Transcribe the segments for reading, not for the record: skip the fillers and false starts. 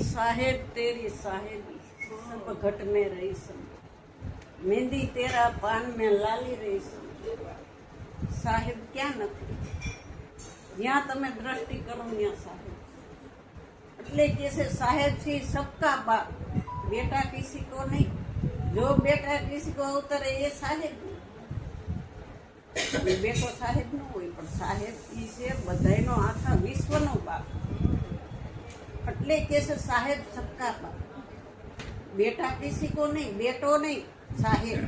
साहेब तेरी साहेबी सब घट में रही सम, मेहंदी तेरा पान में लाली रही सम। साहेब क्या નથી જ્યાં તમે દ્રષ્ટિ કરો ત્યાં સાહેબ એટલે કે છે સાહેબ છે सबका बाप, बेटा किसी को नहीं, जो बेटा किसी को उतरे ये साहेब बेटो साहेब न હોય પણ સાહેબ ઈ છે બધાયનો આખા વિશ્વનો બાપ એટલે કે છે સાહેબ सबका बाप, बेटा किसी को नहीं, बेटो नहीं साहेब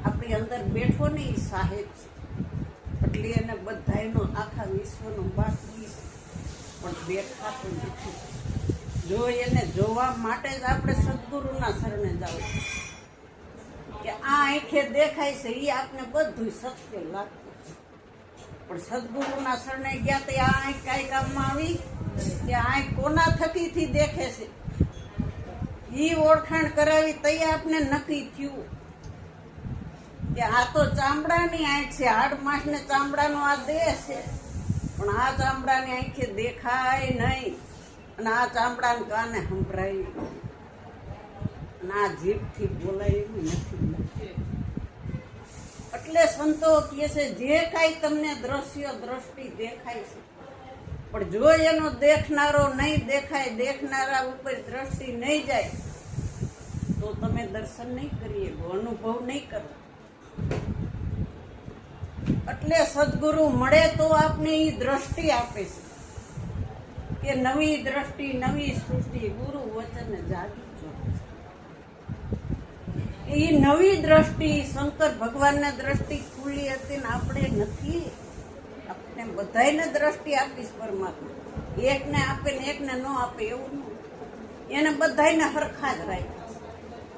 આપણી અંદર બેઠો નહીં સાહેબ એટલે એને બધાયનો આખા વિશ્વનો બાપ પણ દેખાતો નથી। જો એને જોવા માટે જ આપણે સદગુરુના શરણે જવું કે આ આંખે દેખાય છે એ આપને બધું સત્ય લાગતું પણ સદગુરુના શરણે ગયા તે આ આંખ કઈ કામમાં આવી કે આંખ કોના થકીથી દેખે છે એ ઓળખાણ કરાવી તઈ આપને નક્કી થયું કે આ તો ચામડાની આંખ છે, હાડ માસ ને ચામડાનો આ દેહ છે પણ આ ચામડાની આંખે દેખાય નહીં અને આ ચામડાને કાને સંભળાય અને આ જીભથી બોલાય એવું નથી। એટલે સંતો કહે છે જે કાંઈ તમને દ્રષ્ટિ દેખાય છે પણ જો એનો દેખનારો નહીં દેખાય, દેખનારા ઉપર દ્રષ્ટિ નહીં જાય તો તમે દર્શન નહીં કરીએ, અનુભવ નહીં કરો। એટલે સદગુરુ મળે તો આપને એ દ્રષ્ટિ આપે છે કે નવી દ્રષ્ટિ, નવી સૃષ્ટિ, ગુરુ વચન જાગી જો। એ નવી દ્રષ્ટિ શંકર ભગવાનને દ્રષ્ટિ ખુલ્લી હતી ને આપણે નથી, આપણે બધાને દ્રષ્ટિ આપીશ પરમાત્મા, એકને આપે ને એકને ન આપે એવું નહીં, એને બધાને હરખા જ રાખ્યા,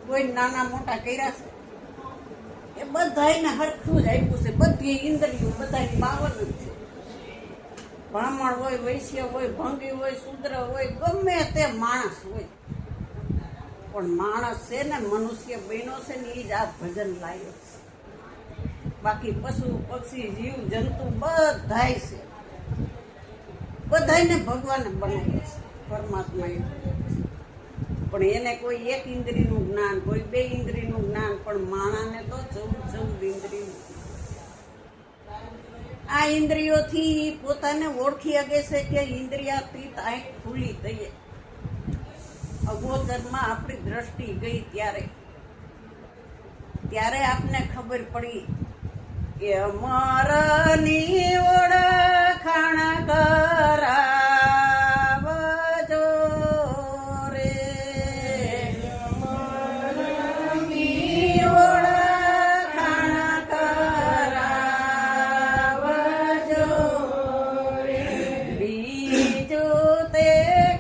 કોઈ નાના મોટા કર્યા છે એ બધાને હરખું જ આપ્યું છે। બધી ઇન્દ્રિયો બધાની 52 જ છે, બ્રાહ્મણ હોય, વૈશ્ય હોય, ભંગી હોય, શૂદ્ર હોય, ગમે તે માણસ હોય પણ માણસ છે ને મનુષ્ય બન્યો છે ને એ જ આ ભજન લાયો છે, બાકી પશુ પક્ષી જીવ જંતુ બધાય છે, બધાને ભગવાને બનાવ્યા છે પરમાત્માએ પણ એને કોઈ એક ઇન્દ્રિયનું જ્ઞાન, કોઈ 2 ઇન્દ્રિયનું જ્ઞાન પણ માણાને તો 14 ઇન્દ્રિયનું। આ ઇન્દ્રિયોથી પોતાને ઓળખી શકે છે કે ઇન્દ્રિયાતીત આંખ ખુલી થઈએ, અગોચરમાં આપણી દ્રષ્ટિ ગઈ ત્યારે આપને ખબર પડી કે અમરની ઓળખાણ કરાવજો રે, અમરની ઓળખાણ કરાવજો રે, બીજું તે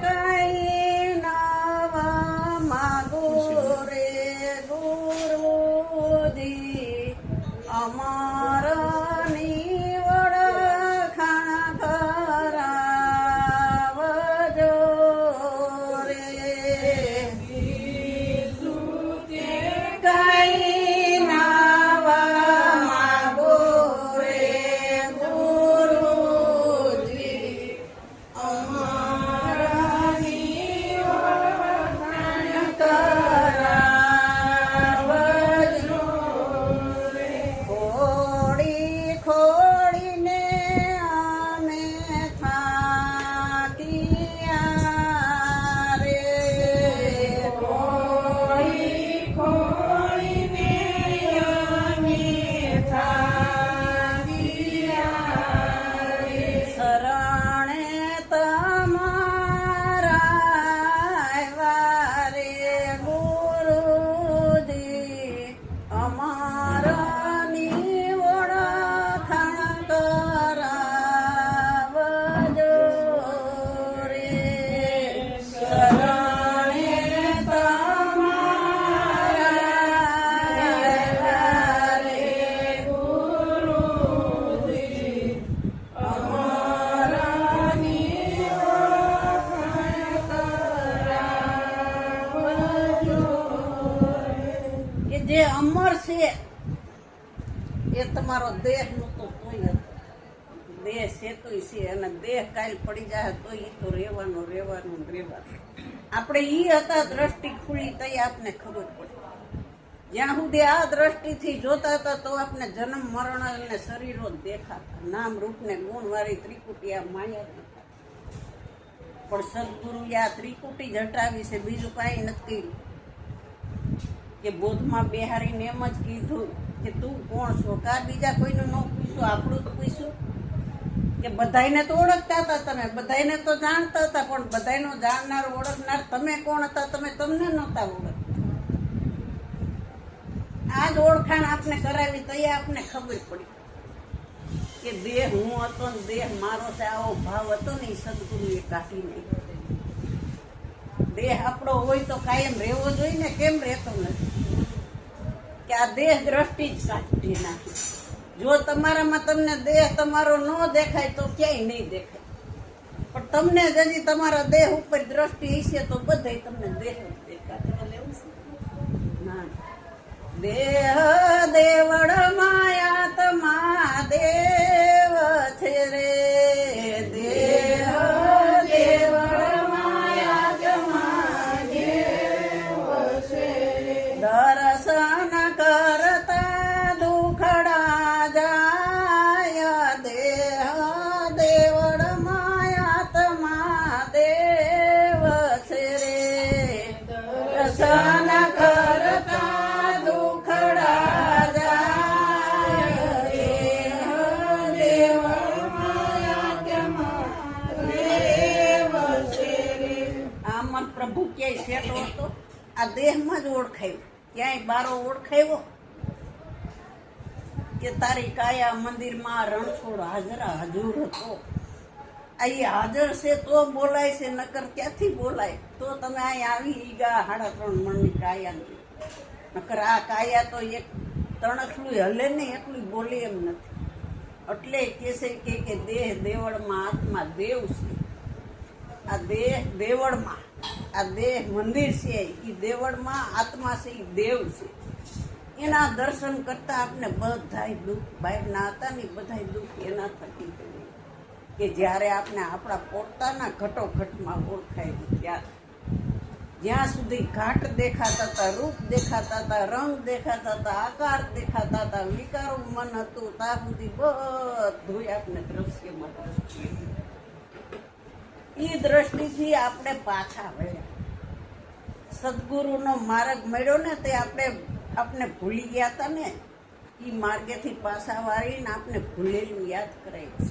કઈ નવા માગો રે ગુરુજી, અમારની ઓળખાણ કરાવજો રે, કઈ નવા માગો રે ગુરુજી, અમારની ઓળખાણ કરાવજો રે। ખોડી ખોડીને અમે થાક્યા રે, ખોડી ખોડીને અમે થાક્યા રે, શરણે તમારા આવ્યા રે ગુરુજી, અમારાની ઓળખાણ કરાવજો રે, શરણે તમારા આવ્યા રે ગુરુજી, અમારાની ઓળખાણ કરાવજો રે। કે જે અમર છે એ તમારો દેહ નહોતો કોઈ હતો, દેહ છે તો રહેતું છે અને દેહ કાલ પડી જાય તો એ તો રહેવાનું આપણે ઈ હતા દ્રષ્ટિ ખુલી તઈ આપને ખબર પડી. જ્યાં સુધી આ દ્રષ્ટિથી જોતા હતા તો આપને જન્મ મરણ અને શરીરો જ દેખાતા, નામ રૂપ ને ગુણ વાળી ત્રિકુટી આ માયા દેખાતા. પણ સદગુરુએ આ ત્રિકુટી જ હટાવી છે, બીજું કાંઈ નથી. કે બોધમાં બેહારીને એમ જ કીધું કે તું કોણ છો, કા બીજા કોઈનું ન પૂછ્યું, આપણું જ પૂછ્યું. કે બધાયને તો ઓળખતા હતા તમે, બધાયને તો જાણતા હતા, પણ બધાયનો જાણનાર ઓળખનાર તમે કોણ હતા તમે તમને નહોતા ઓળખતા. આ જ ઓળખાણ આપને કરાવી તો આપને ખબર પડી કે દેહ હું હતો ને દેહ મારો છે, આવો ભાવ હતો ને એ સદગુરુએ કાઢી નાખ્યો. દેહ આપણો હોય તો કાયમ રહેવો જોઈએ ને, કેમ રહેતો નથી? કે આ દેહ દ્રષ્ટિ જ કાઢી નાખી. જો તમારામાં તમને દેહ તમારો ન દેખાય તો ક્યાંય નહીં દેખાય, પણ તમને જજી તમારા દેહ ઉપર દ્રષ્ટિ હશે તો બધે તમને દેહ જ દેખાય. ના, દેહ દેવળ માયાત્મા દેવ છે રે, દેહ દેવળ માયાત્મા દેવ છે રે. દર્શન કરતા દુખડા જાય, દેહ દેવળ માયાત્મા દેવ છે રે. દર્શન કરતા પ્રભુ ક્યાંય સેટો હતો, આ દેહમાં જ ઓળખાયો. ક્યાંય બારો ઓળખાયો કે તારી કાયા મંદિરમાં રણછોડ હાજરા હજુર હતો. અહીં હાજર છે તો બોલાય છે, નકર ક્યાંથી બોલાય? તો તમે અહીં આવી ઈગા 3.5 મણની કાયા, નકર આ કાયા તો એક તણખલું હલે નહીં એટલું બોલે એમ નથી. એટલે કે છે કે દેહ દેવળમાં આત્મા દેવ છે. આ દેહ દેવળમાં, આ દેહ મંદિર છે, એ દેવળમાં આત્મા છે, એ દેવ છે. એના દર્શન કરતા આપણે બધાય દુઃખ બહારના હતા ને બધાય દુઃખ એના થકી કે જ્યારે આપણે આપણા પોતાના ઘટોઘટમાં ઓળખાય ત્યારે. જ્યાં સુધી ઘાટ દેખાતા હતા, રૂપ દેખાતા હતા, રંગ દેખાતા હતા, આકાર દેખાતા હતા, વિકારું મન હતું, ત્યાં સુધી બધું આપણે દ્રશ્યમાં એ દ્રષ્ટિથી આપણે પાછા વળ્યા. સદગુરુનો માર્ગ મળ્યો ને તે આપણે ભૂલી ગયા હતા ને, એ માર્ગેથી પાછા વાળીને આપણે ભૂલેલું યાદ કરાય છે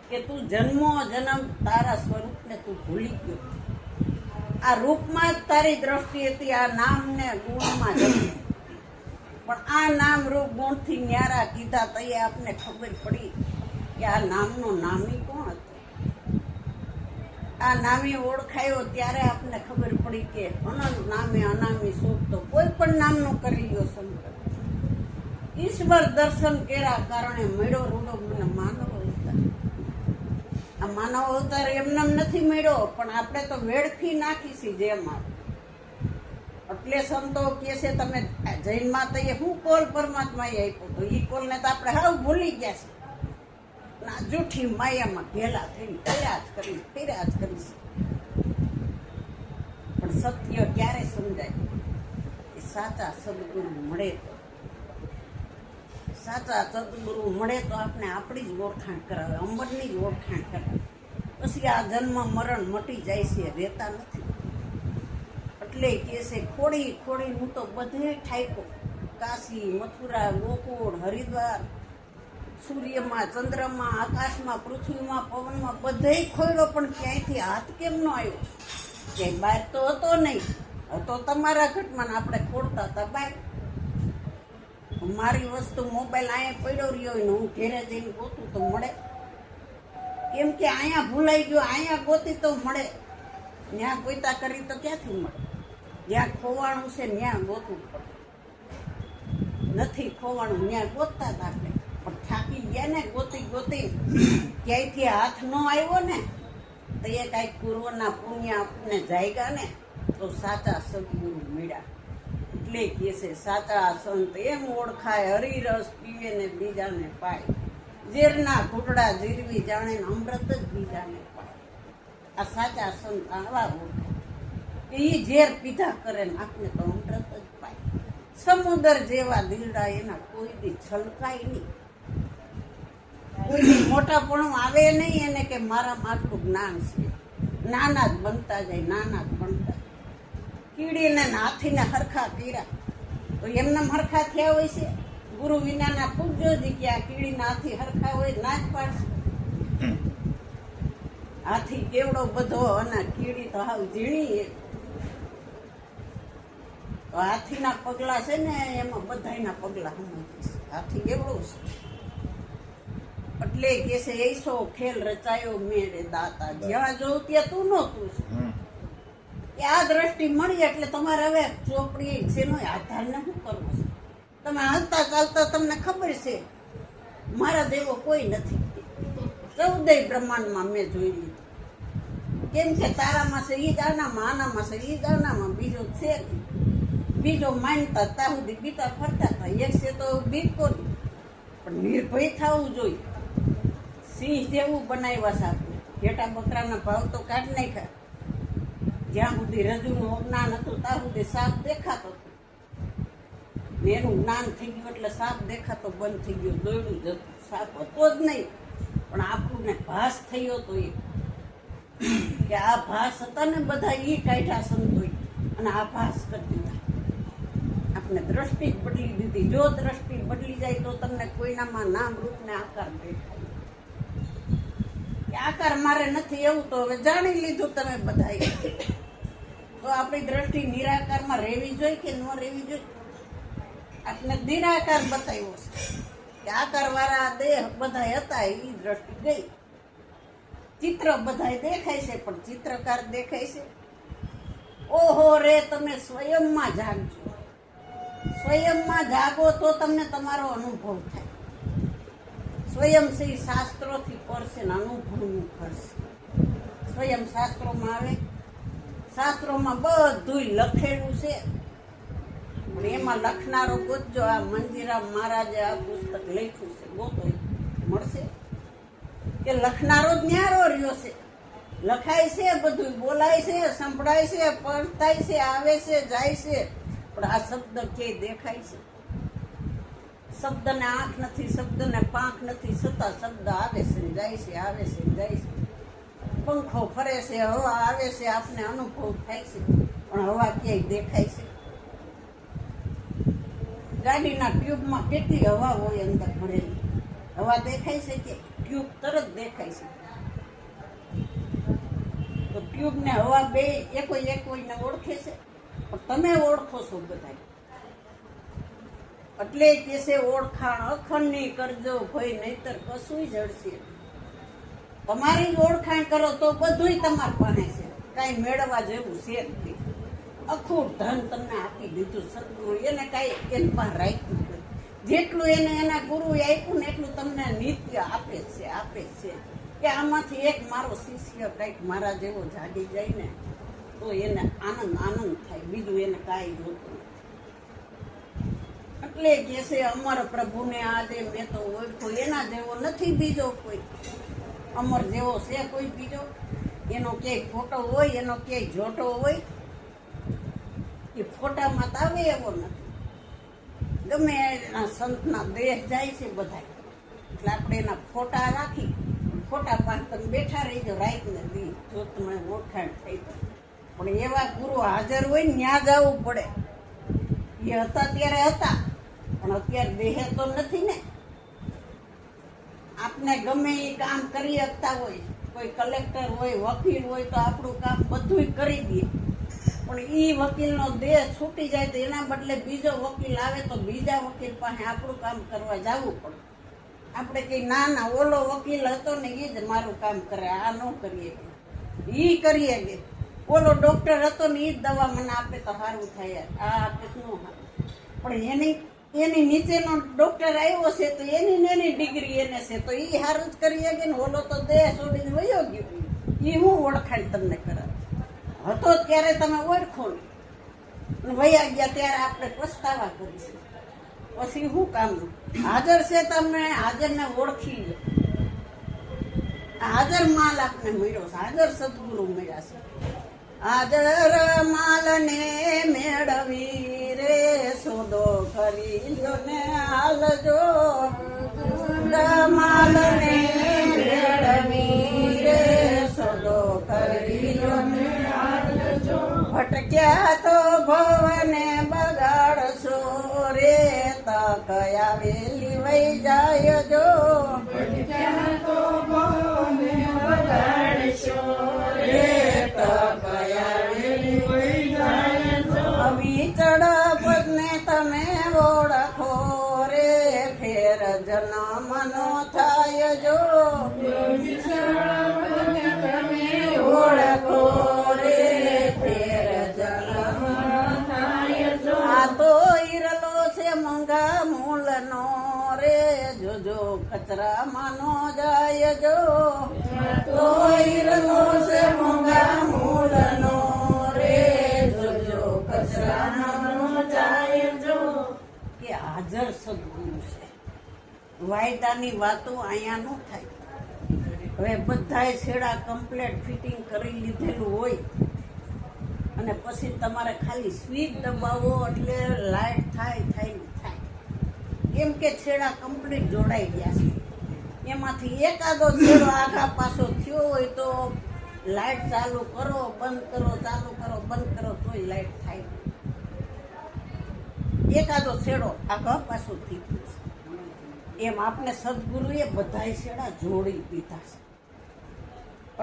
કે તું જન્મો જન્મ તારા સ્વરૂપને તું ભૂલી ગયો. આ રૂપમાં જ તારી દ્રષ્ટિ હતી, આ નામ ને ગુણમાં જ હતી. પણ આ નામ રૂપ ગુણથી ન્યારા કીધા તો આપને ખબર પડી કે આ નામનો નામી કોણ હતો. આ નામી ઓળખાયો ત્યારે આપને ખબર પડી કે અનંત નામે અનામી સુખ તો કોઈ પણ નામનો કરી લ્યો શંકર. ઈશ્વર દર્શન કર્યા કારણે મળ્યો રૂડો મને માનવ અવતાર. આ માનવ અવતાર એમને નથી મળ્યો, પણ આપણે તો વેડફી નાખીશી જેમાં. એટલે સંતો કે છે તમે જૈન માતાએ હું કોલ પરમાત્માએ આપ્યો તો એ કોલને તો આપણે હાવ ભૂલી ગયા છે. ના જૂઠી માયામાં ઘેલા થઈને ફર્યા જ કરીશ. પણ સત્ય ક્યારે સમજાય? એ સાચા સદગુરુ મળે તો. સાચા સદગુરુ મળે તો આપણે આપણી જ ઓળખાણ કરાવે, અંબરની જ ઓળખાણ કરાવે. પછી આ જન્મ મરણ મટી જાય છે, રહેતા નથી. એટલે કે છે ખોડી હું તો બધે ઠાયકો, કાશી, મથુરા, ગોકુળ, હરિદ્વાર, સૂર્યમાં, ચંદ્રમાં, આકાશમાં, પૃથ્વીમાં, પવનમાં બધે ખોયડો, પણ ક્યાંયથી હાથ કેમ ન આવ્યો? ક્યાંય બહાર તો હતો નહીં. હતો તમારા ઘટમાં, આપણે ખોડતા હતા બહાર. મારી વસ્તુ મોબાઈલ અહીંયા પડ્યો રહ્યો ને હું ઘેરે જઈને ગોતું તો મળે? કેમ કે અહીંયા ભૂલાઈ ગયો, અહીંયા ગોતી તો મળે. ત્યાં ગોતા કરી તો ક્યાંથી મળે? જ્યાં ખોવાણું છે ત્યાં ગોતવું પડે. નથી ખોવાણું ત્યાં ગોતતા હતા આપણે, પણ થાકી ગયા ને ગોતી ક્યાંયથી હાથ ન આવ્યો ને તો એ કાંઈક પૂર્વના પુણ્ય આપણને જાગ્યા ને તો સાચા સદગુરુ મળ્યા. એટલે કે છે સાચા સંત એમ ઓળખાય, હરિરસ પીવે ને બીજાને પાય. ઝેરના ઘૂંટડા ઝીરવી જાણે ને અમૃત જ બીજાને પાય. આ સાચા સંત આવા હોય કે ઈ ઝેર પીધા કરે ને આપને તો અમૃત જ પાય. સમુદ્ર જેવા દિલડા એના કોઈ દી છલકાય નહીં, કોઈ દી મોટાપણું આવે નહીં એને કે મારામાં આટલું જ્ઞાન છે. નાના જ બનતા જાય, નાના જ બનતા. કીડીને હાથીને હરખા કર્યા તો એમને હરખા થયા હોય છે? ગુરુ વિનાના પૂછજો જ કે આ કીડીના હાથી હરખા હોય, ના જ પાડશે. હાથી કેવડો બધો અને કીડી તો હાવ ઝીણી. તો હાથીના પગલા છે ને એમાં બધાયના પગલા સમજી છે. હાથી કેવડો છે એટલે કે છે એસો ખેલ રચાયો મેરે દાતા, જ્યાં જોઉં ત્યાં તું નહોતું છે. આ દ્રષ્ટિ મળી એટલે તમારે હવે ચોપડી જેનો આધારને શું કરવો છે? તમે હાલતા ચાલતા તમને ખબર છે મારા જેવો કોઈ નથી. 14 બ્રહ્માંડમાં મેં જોઈ લીધું. કેમ કે તારામાં છે ઈ જ આનામાં, આનામાં છે ઈ જ આનામાં, બીજો છે નહીં. બીજો માનતા ત્યાં સુધી બીતા ફરતા હતા. એક છે તો બીકો નહીં, પણ નિર્ભય થવું જોઈએ. સિંહ જેવું બનાવ્યા છે આપણે. ઘેટા બકરાના ભાવ તો કાઢી નાખ્યા. જ્યાં સુધી રજૂનું જ્ઞાન હતું ત્યાં સુધી સાપ દેખાતો હતો. એનું જ્ઞાન થઈ ગયું એટલે સાપ દેખાતો બંધ થઈ ગયો, દોડ્યું જતું. સાપ હતો જ નહીં, પણ આપણને ભાસ થયો તો એ કે આ ભાસ હતા ને બધા ઈ કાઢ્યા સંતોય અને આ ભાસ કરી દીધા. આપણે દ્રષ્ટિ જ બદલી દીધી. જો દ્રષ્ટિ બદલી જાય તો તમને કોઈનામાં નામ રૂપ ને આકાર દેખાય. કે આકાર મારે નથી એવું તો હવે જાણી લીધું તમે બધાએ. તો આપણી દ્રષ્ટિ નિરાકારમાં રહેવી જોઈએ કે ન રહેવી જોઈએ? આપણે નિરાકાર બતાવ્યો છે કે આકાર વાળા દેહ બધા હતા, એ દ્રષ્ટિ ગઈ. ચિત્ર બધા દેખાય છે પણ ચિત્રકાર દેખાય છે. ઓહો રે, તમે સ્વયંમાં જાગજો. સ્વયંમાં જાગો તો તમને તમારો અનુભવ થાય. સ્વયં શ્રી શાસ્ત્રોથી પડશે ને અનુભવનું કરશે. સ્વયં શાસ્ત્રોમાં આવે, શાસ્ત્રોમાં બધું લખેલું છે, પણ એમાં લખનારો ગોતજો. આ મંજીરામ મહારાજે આ પુસ્તક લખ્યું છે, ગોતો મળશે કે લખનારો જ ન્યારો રહ્યો છે. લખાય છે, બધું બોલાય છે, સંભળાય છે, પડતાય છે, આવે છે, જાય છે, પણ આ શબ્દ ક્યાંય દેખાય છે? શબ્દને આંખ નથી, શબ્દને પાંખ નથી, છતાં શબ્દ આવે છે ને જાય છે, આવે છે ને જાય છે. પંખો ફરે છે, હવા આવે છે, આપને અનુભવ થાય છે, પણ હવા ક્યાંય દેખાય છે? ગાડીના ટ્યુબમાં કેટલી હવા હોય અંદર ભરેલી, હવા દેખાય છે કે ટ્યુબ તરત દેખાય છે? તો ટ્યુબ ને હવા બે એકોઈને ઓળખે છે, પણ તમે ઓળખો છો બધા. એટલે કે છે ઓળખાણ અખંડની કરજો ભય, નહીતર કશું જડશે. તમારી જ ઓળખાણ કરો તો બધુંય તમારી પાસે છે. કાંઈ મેળવવા જેવું છે જ નહીં. આખું ધન તમને આપી દીધું સદગુરુ, એને કાંઈ એની પાસે રાખ્યું નથી. જેટલું એને એના ગુરુએ આપ્યું ને એટલું તમને નિત્ય આપે છે, આપે છે. કે આમાંથી એક મારો શિષ્ય કંઈક મારા જેવો જાગી જાય ને તો એને આનંદ થાય, બીજું એને કાંઈ જોતું નથી. એટલે કે છે અમર પ્રભુને આજે મેં તો ઓળખ્યો, એના જેવો નથી બીજો કોઈ. અમર જેવો છે કોઈ બીજો? એનો ક્યાંય ફોટો હોય, એનો ક્યાંય જોટો હોય? એ ફોટામાં તો આવે એવો નથી. ગમે એના સંતના દેહ જાય છે બધા, એટલે આપણે એના ફોટા રાખી, ફોટા પાસે તમે બેઠા રહીજો રાતને દી, જો તમે ઓળખાણ થઈ. પણ એવા ગુરુ હાજર હોય ને ત્યાં જવું પડે. એ હતા ત્યારે હતા, પણ અત્યારે દેહ તો નથી ને. આપને ગમે એ કામ કરી શકતા હોય, કોઈ કલેક્ટર હોય, વકીલ હોય, તો આપણું કામ બધું કરી દે. પણ એ વકીલનો દેહ છૂટી જાય તો એના બદલે બીજો વકીલ આવે તો બીજા વકીલ પાસે આપણું કામ કરવા જવું પડે. આપણે કઈ ના ઓલો વકીલ હતો ને એ જ મારું કામ કરે, આ ન કરીએ, એ કરીએ કે ઓલો ડોક્ટર હતો ને એ જ દવા મને આપે તો સારું થાય, આ આપે ન સારું. પણ એની નીચેનો ડોક્ટર આવ્યો છે તો એની ડિગ્રી એને છે તો એ સારું જ કરી શકે ને. ઓલો તો દેહ છોડીને વયો ગયો, એ હું ઓળખાણ તમને કરાવ. હતો ત્યારે તમે ઓળખો ને, વયા ગયા ત્યારે આપણે પસ્તાવા કરીશું. પછી શું કામનું? હાજર છે તમે હાજરને ઓળખી લો. હાજર માલ આપને મળ્યો છે, હાજર સદગુરુ મળ્યા છે. હાજર માલને મેળવી રે સોદો કરી લ્યો ને હાલજો. માલને મેળવી રે સોદો કરી લ્યો ને હાલજો. ભટક્યા તો ભવને બગાડશો રે, તક આવેલી વહી જાય જો. ભટક્યા તો ભવને બગાડશો રે, તક આવેલી વહી જાય જો. અવિચળ પદને તમે ઓળખો રે, ફેર જન્મનો થાય જો. ઓળખો રે, ફેર જન્મ થાય જો. આ તો ઈરલો છે મોંઘા મૂલનો રે, જોજો કચરામાં નો જાય જો. તો ઈરલો છે મોંઘા મૂલનો રે, જોજો કચરામાં નો જાય જો. કે હાજર સદગુરુ છે. વાયદાની વાતો અહીંયા ન થાય. હવે બધાએ છેડા કમ્પ્લેટ ફિટિંગ કરી લીધેલું હોય અને પછી તમારે ખાલી સ્વિચ દબાવો એટલે લાઈટ થાય. કેમ કે છેડા કમ્પ્લીટ જોડાઈ ગયા છે. એમાંથી એકાદો છેડો આખા પાછો થયો હોય તો લાઈટ ચાલુ કરો બંધ કરો, ચાલુ કરો બંધ કરો તોય લાઈટ થાય. એકાદો છેડો આખા પાછો થઈ ગયો છે. એમ આપણે સદગુરુએ બધાય છેડા જોડી દીધા છે.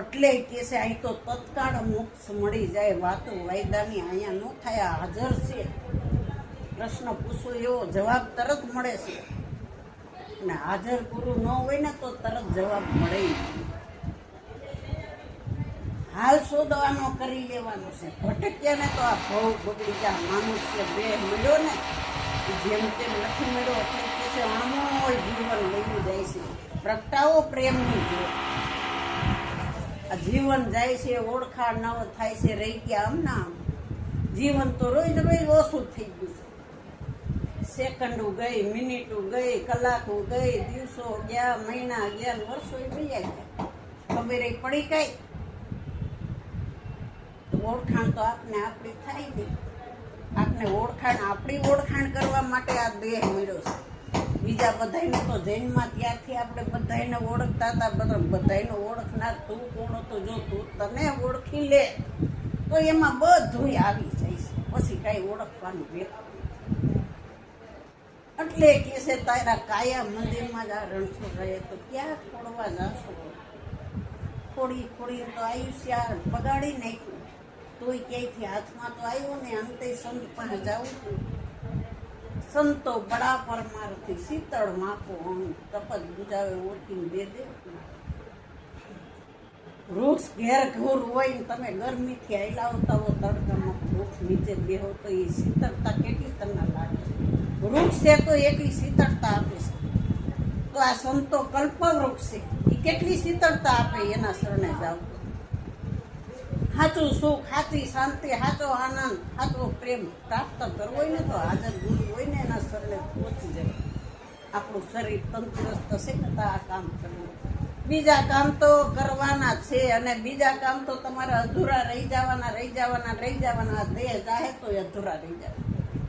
એટલે કે છે અહીં તો તત્કાળ મોક્ષ મળી જાય. વાતો વાયદાની અહીંયા ન થાય. હાજર છે. પ્રશ્ન પૂછો એવો જવાબ તરત મળે છે. અને હાજર ગુરુ ન હોય ને તો તરત જવાબ મળે. હાલ શોધવાનો કરી લેવાનો છે. ભટક્યા ને તો આ ભવ બગડી જા. માનુષ્ય બે મળ્યો ને જેમ તેમ નથી મળ્યો એટલે કે છે આમોય જીવન લઈ જાય છે. પ્રગટાવો પ્રેમની જો. આ જીવન જાય છે, ઓળખાણ ન થાય છે, રહી ગયા આમના આમ. જીવન તો રોજ ઓછું થઈ ગયું છે. સેકન્ડો ગઈ, મિનિટો ગઈ, કલાકો ગઈ, દિવસો ગયા, મહિના ગયા, વર્ષો ગયા. ખબર પડી કઈ? ઓળખાણ તો આપને આપણી થાય ને. આપને ઓળખાણ આપણી ઓળખાણ કરવા માટે આ દેહ મળ્યો છે. બીજા બધાને તો જૈનમાં ત્યારથી આપણે બધાને ઓળખતા હતા. બધાને ઓળખનાર તું કોણ હતો? જો તું તને ઓળખી લે તો એમાં બધું આવી જાય છે. પછી કઈ ઓળખવાનું રહેતું. એટલે કે છે તારા કાયા મંદિરમાં જ આ રણછોડ રહે તો ક્યાં ખોડવા જાશો? ખોડી તો આયુષ્ય બગાડી નાખ્યું. તોય ક્યાંયથી હાથમાં તો આવ્યો ને. અંતે સંત પાસે જાઉં છું. સંતો બડા પરમારથી શીતળ માપો તપત બુજાવે ઓળખીને દે. વૃક્ષ ઘેર ઘોર હોય ને તમે ગરમીથી હલાવતા હો, તડકામાં વૃક્ષ નીચે બેહો તો એ શીતળતા કેટલી તમને લાગે? વૃક્ષ છે તો એટલી શીતળતા આપે છે. તો આ સંતો કલ્પવૃક્ષ છે. એ કેટલી શીતળતા આપે એના શરણે જાવ. સાચું સુખ, સાચી શાંતિ, સાચો આનંદ, સાચો પ્રેમ પ્રાપ્ત કરવો હોય ને તો હાજર ગુરુ હોય ને એના શરણે પહોંચી જાય. આપણું શરીર તંદુરસ્ત છે ને તો આ કામ કરવું. બીજા કામ તો કરવાના છે અને બીજા કામ તો તમારે અધૂરા રહી જવાના. દેહ જાહે તો અધૂરા રહી જાય.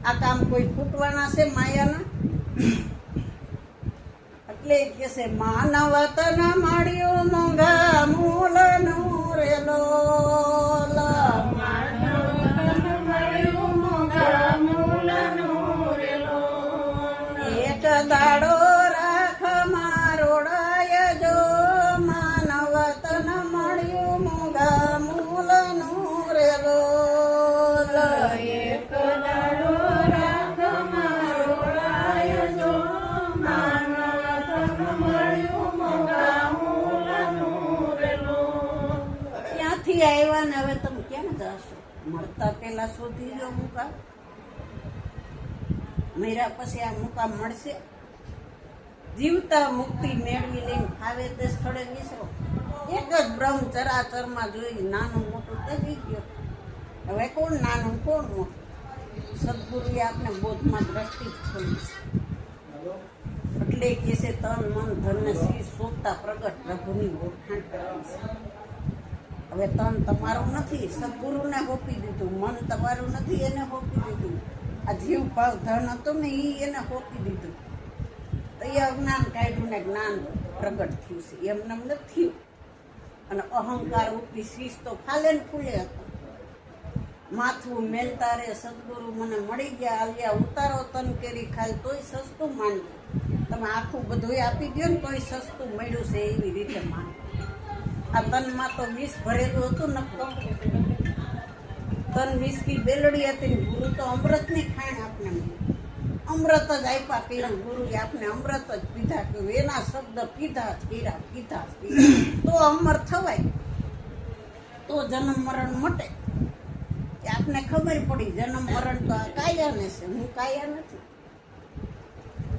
આ કામ કોઈ ખૂટવાના છે માયાના. એટલે કે છે માનવ તન મળ્યો મોંઘા મૂલનો રેલો. એક દાડો રાખ મારોડાય જો. માનવ તન મળ્યું મોંઘા મૂલનો રેલો. એક દાડો રાખ મારોડાય જો. માનવ તન મળ્યું મોંઘા મૂલનો રેલો. ક્યાંથી આવ્યા ને હવે તમે ક્યાં જાશો? મળતા પેલા શોધી લો મુકામ. મર્યા પછી આ મુકામ મળશે? જીવતા મુક્તિ મેળવી લઈને ફાવે તે સ્થળે વિસરો. એક જ બ્રહ્મ ચરાચરમાં જોઈ નાનું મોટું તજી ગયો. હવે કોણ નાનું કોણ મોટું? સદગુરુએ આપને બોધમાં દ્રષ્ટિ જ ખોલી છે. એટલે કે છે તન મન ધન શ્રી સોતા પ્રગટ પ્રભુની ઓળખાણ કરવી છે. હવે તન તમારું નથી, સદગુરુને હોપી દીધું. મન તમારું નથી, એને હોપી દીધું. આ જીવ ભાવ ધન હતું ને એને હોપી દીધું. તો એ અજ્ઞાન કાઢ્યું ને જ્ઞાન પ્રગટ થયું છે. એમને નથી થયું. અને અહંકાર રૂપી શીશ તો ફાલે ને ફૂલે હતો. માથું મેલતા રે સદગુરુ મને મળી ગયા, આલિયા ઉતારો તન કેરી ખાય તોય સસ્તું માનજો. તમે આખું બધું આપી દો ને તોય સસ્તું મળ્યું છે એવી રીતે માનો. આ તનમાં તો વિષ ભરેલું હતું નક્કો. તન વિષ કી બેલડી હતી. ગુરુ તો અમૃત ની ખાણ આપને અમૃત જ આપ્યા કર્યું. ગુરુએ આપને અમૃત જ પીધા કર્યું. એના શબ્દ પીધા પીધા તો અમર થવાય, તો જન્મ મરણ મટે. આપને ખબર પડી જન્મ મરણ તો આ કાયાને છે. હું કાયા નથી.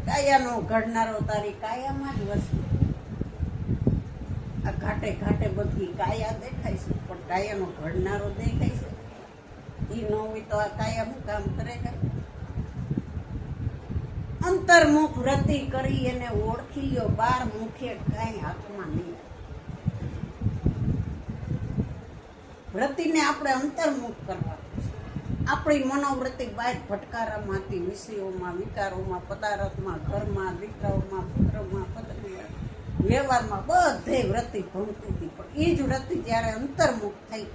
કાયાનો ઘડનારો તારી કાયામાં જ વસે. આ ઘાટે ઘાટે બધી કાયા દેખાય છે, પણ કાયાનો ઘડનારો દેખાય છે. એ ન હોય તો આ કાયા શું કામ કરે? અંતર્મુખ વ્રતિ કરી એને ઓળખી લ્યો. 12 મુખે કાંઈ હાથમાં નહીં. વ્રતિને આપણે અંતર્મુખ કરવા. આપણી મનોવૃત્તિ બહાર ભટકારામાંથી, વિષયોમાં, વિકારોમાં, પદાર્થમાં, ઘરમાં, દીકરાઓમાં, પુત્રમાં, પત્નીમાં, વ્યવહારમાં બધે વ્રતિ ભણતી હતી. પણ એ જ વ્રતિ જ્યારે અંતર્મુખ થઈ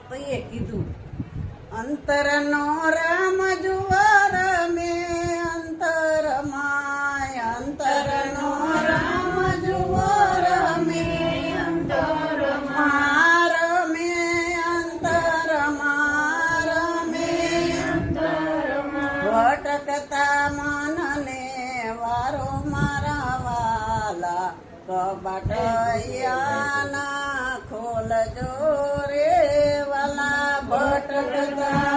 તો એ કીધું અંતરનો રામ જુવાર મે અંતરમાં, અંતરનો રામ જુવાર મે અંતરમાં, રમે અંતરમાં, રમે અંતરમાં, ભટકતા મનને વારો મારા વાલા, કબાટૈયાના ખોલજો રે વાલા. ભટકતા